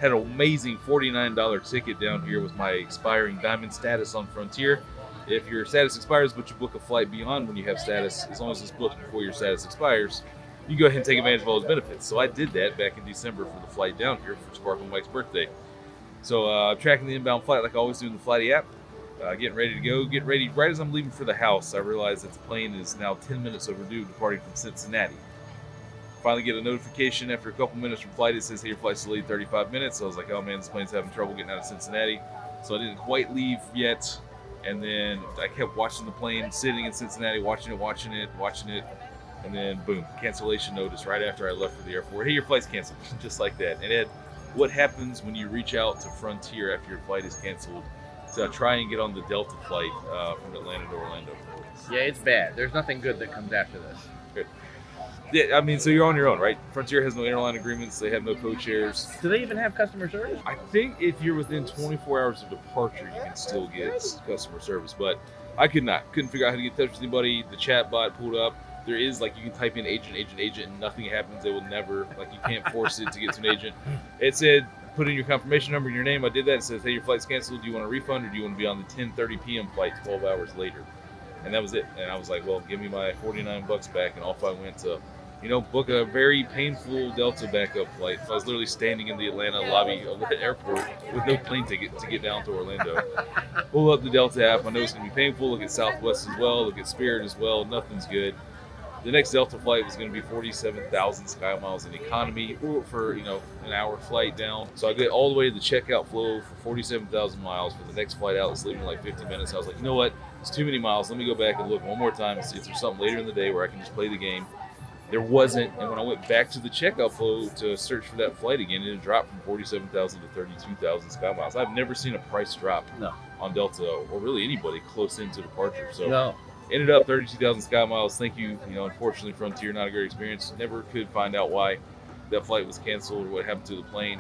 Had an amazing $49 ticket down here with my expiring diamond status on Frontier. If your status expires but you book a flight beyond when you have status, as long as it's booked before your status expires, you go ahead and take advantage of all those benefits. So I did that back in December for the flight down here for Sparkle Mike's birthday. So I'm tracking the inbound flight like I always do in the Flighty app. Getting ready to go. Get ready. Right as I'm leaving for the house, I realize that the plane is now 10 minutes overdue, departing from Cincinnati. Finally get a notification after a couple minutes from flight. It says, hey, your flight's delayed 35 minutes. So I was like, oh man, this plane's having trouble getting out of Cincinnati. So I didn't quite leave yet. And then I kept watching the plane, sitting in Cincinnati, watching it. And then boom, cancellation notice right after I left for the airport. Hey, your flight's canceled, just like that. And Ed, what happens when you reach out to Frontier after your flight is canceled to try and get on the Delta flight from Atlanta to Orlando? Yeah, it's bad. There's nothing good that comes after this. Good. Yeah, I mean, so you're on your own, right? Frontier has no interline agreements. They have no code shares. Do they even have customer service? I think if you're within 24 hours of departure, you can still get customer service. But I couldn't figure out how to get in touch with anybody. The chat bot pulled up. There is, like, you can type in agent, and nothing happens. They will never, like, you can't force it to get to an agent. It said, put in your confirmation number and your name. I did that. It says, hey, your flight's canceled. Do you want a refund or do you want to be on the 10:30 p.m. flight 12 hours later? And that was it. And I was like, well, give me my $49 back. And off I went to, book a very painful Delta backup flight. So I was literally standing in the Atlanta lobby of the airport with no plane ticket to get down to Orlando. Pull up the Delta app. I know it's going to be painful. Look at Southwest as well. Look at Spirit as well. Nothing's good. The next Delta flight was going to be 47,000 sky miles in economy for, an hour flight down. So I get all the way to the checkout flow for 47,000 miles for the next flight out. It's leaving in like 50 minutes. I was like, you know what? It's too many miles. Let me go back and look one more time and see if there's something later in the day where I can just play the game. There wasn't. And when I went back to the checkout flow to search for that flight again, it dropped from 47,000 to 32,000 sky miles. I've never seen a price drop on Delta or really anybody close into departure. So ended up 32,000 sky miles. Thank you. Unfortunately, Frontier, not a great experience. Never could find out why that flight was canceled or what happened to the plane.